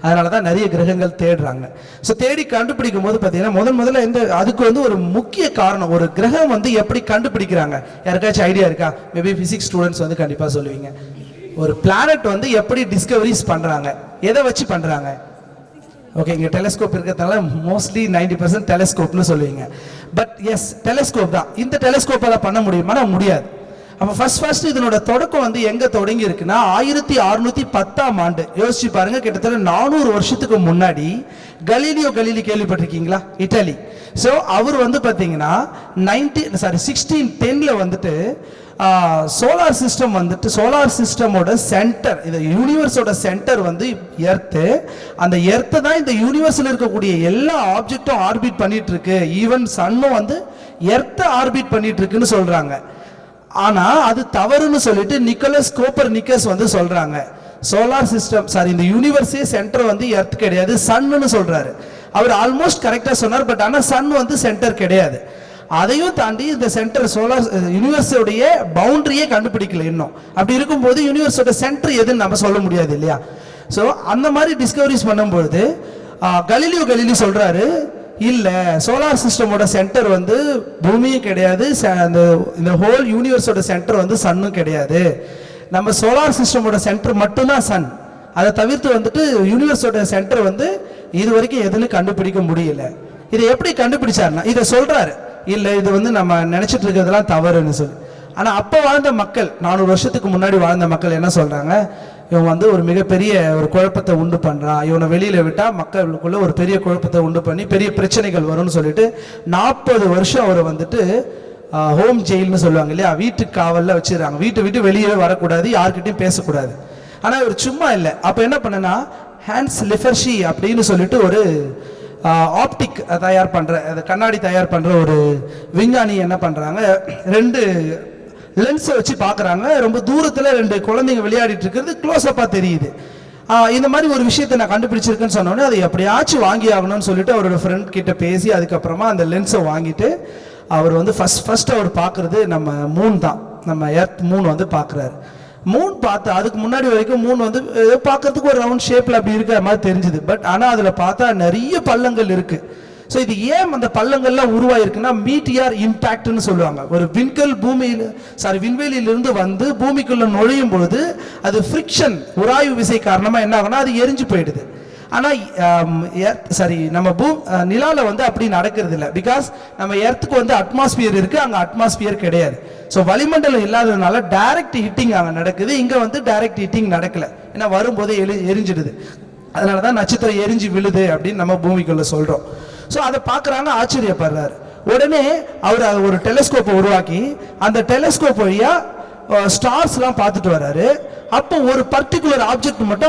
அதனால தான் நிறைய கிரகங்கள் தேடுறாங்க. ஸோ தேடி கண்டுபிடிக்கும் போது பார்த்தீங்கன்னா முதல்ல அதுக்கு வந்து ஒரு முக்கிய காரணம், ஒரு கிரகம் வந்து எப்படி கண்டுபிடிக்கிறாங்க, யாருக்காச்சும் ஐடியா இருக்கா? மேபி பிசிக்ஸ் ஸ்டூடெண்ட்ஸ் வந்து கண்டிப்பாக சொல்லுவீங்க. ஒரு பிளானட் வந்து எப்படி டிஸ்கவரிஸ் பண்ணுறாங்க, எதை வச்சு பண்ணுறாங்க? ஓகே, இங்கே டெலஸ்கோப் இருக்கிறதுனால மோஸ்ட்லி 90% டெலஸ்கோப்னு சொல்லுவீங்க. பட் எஸ், டெலஸ்கோப் தான். இந்த டெலஸ்கோப்பால் பண்ண முடியுமானா முடியாது. அப்போ ஃபர்ஸ்ட் இதனோட தொடக்கம் வந்து எங்கே தொடங்கி இருக்குன்னா 1610ஆம் ஆண்டு. யோசிச்சு பாருங்க, கிட்டத்தட்ட 400 வருஷத்துக்கு முன்னாடி கலீலியோ கலீலி கேள்விப்பட்டிருக்கீங்களா? இட்டாலி. ஸோ அவர் வந்து பார்த்தீங்கன்னா 1610 வந்துட்டு சோலார் சிஸ்டம் வந்துட்டு, சோலார் சிஸ்டமோட சென்டர், இந்த யூனிவர்ஸோட சென்டர் வந்து எர்த்து. அந்த எர்த்தை தான் இந்த யூனிவர்ஸில் இருக்கக்கூடிய எல்லா ஆப்ஜெக்டும் ஆர்பிட் பண்ணிட்டு இருக்கு. ஈவன் சன்னும் வந்து எர்த்தை ஆர்பிட் பண்ணிட்டு இருக்குன்னு சொல்றாங்க. ஆனா அது தவறுன்னு சொல்லிட்டு நிக்கோலஸ் கோப்பர்னிக்கஸ் வந்து சொல்றாங்க, சோலார் சிஸ்டம் இந்த யூனிவர்ஸே சென்டர் வந்து எர்த் கிடையாது, சன்னு சொல்றாரு. அவர் ஆல்மோஸ்ட் கரெக்டா சொன்னார். பட் ஆனா சன் வந்து சென்டர் கிடையாது. அதையும் தாண்டி இந்த சென்டர் சோலார் யூனிவர்ஸோடைய பவுண்டரியே கண்டுபிடிக்கல இன்னும். அப்படி இருக்கும்போது யூனிவர்ஸோட சென்டர் எதுன்னு நம்ம சொல்ல முடியாது இல்லையா? ஸோ அந்த மாதிரி டிஸ்கவரிஸ் பண்ணும்பொழுது கலீலியோ கலீலி சொல்றாரு, இல்ல சோலார் சிஸ்டமோட சென்டர் வந்து பூமியும் கிடையாது, இந்த ஹோல் யூனிவர்ஸோட சென்டர் வந்து சன்னும் கிடையாது. நம்ம சோலார் சிஸ்டமோட சென்டர் மட்டும்தான் சன். அதை தவிர்த்து வந்துட்டு யூனிவர்ஸோட சென்டர் வந்து இது வரைக்கும் எதுன்னு கண்டுபிடிக்க முடியல. இதை எப்படி கண்டுபிடிச்சாருன்னா, இதை சொல்றாரு, இல்ல இது வந்து நம்ம நினைச்சிட்டு இருக்கிறதுலாம் தவறுன்னு சொல்லி. ஆனா அப்ப வாழ்ந்த மக்கள், 400 வருஷத்துக்கு முன்னாடி வாழ்ந்த மக்கள் என்ன சொல்றாங்க, இவன் வந்து ஒரு மிகப்பெரிய ஒரு குழப்பத்தை உண்டு பண்றான், இவனை வெளியில விட்டா மக்களுக்குள்ள ஒரு பெரிய குழப்பத்தை உண்டு பண்ணி பெரிய பிரச்சனைகள் வரும்னு சொல்லிட்டு 40 வருஷம் அவரை வந்துட்டு ஹோம் ஜெயில்னு சொல்லுவாங்க இல்லையா, வீட்டுக்கு காவல்ல வச்சிருக்காங்க. வீட்டை விட்டு வெளியே வரக்கூடாது, யார்கிட்டையும் பேசக்கூடாது. ஆனா இவர் சும்மா இல்லை. அப்ப என்ன பண்ணனா, ஹான்ஸ் லிஃபர்ஷி அப்படின்னு சொல்லிட்டு ஒரு ஆப்டிக் தயார் பண்ற, கண்ணாடி தயார் பண்ற ஒரு விஞ்ஞானி என்ன பண்றாங்க, 2 லென்ஸை வச்சு பார்க்குறாங்க. ரொம்ப தூரத்தில் 2 குழந்தைங்க விளையாடிட்டு இருக்கிறது க்ளோஸ் அப்பா தெரியுது. இந்த மாதிரி ஒரு விஷயத்தை நான் கண்டுபிடிச்சிருக்கேன்னு சொன்னோன்னே அதை எப்படியாச்சும் வாங்கி ஆகணும்னு சொல்லிட்டு அவரோட ஃப்ரெண்ட் கிட்ட பேசி அதுக்கப்புறமா அந்த லென்ஸை வாங்கிட்டு அவர் வந்து ஃபர்ஸ்ட் அவர் பார்க்குறது நம்ம மூன் தான். நம்ம எர்த் மூன் வந்து பார்க்குறாரு. மூன் பார்த்து அதுக்கு முன்னாடி வரைக்கும் மூன் வந்து பார்க்கறதுக்கு ஒரு ரவுண்ட் ஷேப்ல அப்படி இருக்கிற மாதிரி தெரிஞ்சுது. பட் ஆனால் அதில் பார்த்தா நிறைய பள்ளங்கள் இருக்கு. ஸோ இது ஏன் அந்த பள்ளங்கள்லாம் உருவாயிருக்குன்னா மீட்டியார் இம்பாக்ட்னு சொல்லுவாங்க. ஒரு விண்கல் விண்வெளியிலிருந்து வந்து பூமிக்குள்ள நுழையும் பொழுது அது ஃப்ரிக்ஷன், உராய்வு விசை காரணமாக என்ன ஆகுனா அது எரிஞ்சு போயிடுது. ஆனால் நம்ம நிலாவில் வந்து அப்படி நடக்கிறது இல்லை. பிகாஸ் நம்ம எர்த்துக்கு வந்து அட்மாஸ்பியர் இருக்கு, அங்கே அட்மாஸ்பியர் கிடையாது. ஸோ வளிமண்டலம் இல்லாததுனால டைரக்ட் ஹிட்டிங் அங்கே நடக்குது, இங்கே வந்து டைரக்ட் ஹிட்டிங் நடக்கல. ஏன்னா வரும்போதே எரிஞ்சிடுது. அதனால தான் நட்சத்திரம் எரிஞ்சு விழுது அப்படின்னு நம்ம பூமிக்குள்ள சொல்றோம். ஸோ அதை பார்க்குறாங்க, ஆச்சரியப்படுறாரு. உடனே அவர் ஒரு டெலஸ்கோப்பை உருவாக்கி அந்த டெலஸ்கோப் வழியா ஸ்டார்ஸ்லாம் பார்த்துட்டு வர்றாரு. அப்போ ஒரு பர்டிகுலர் ஆப்ஜெக்ட் மட்டும்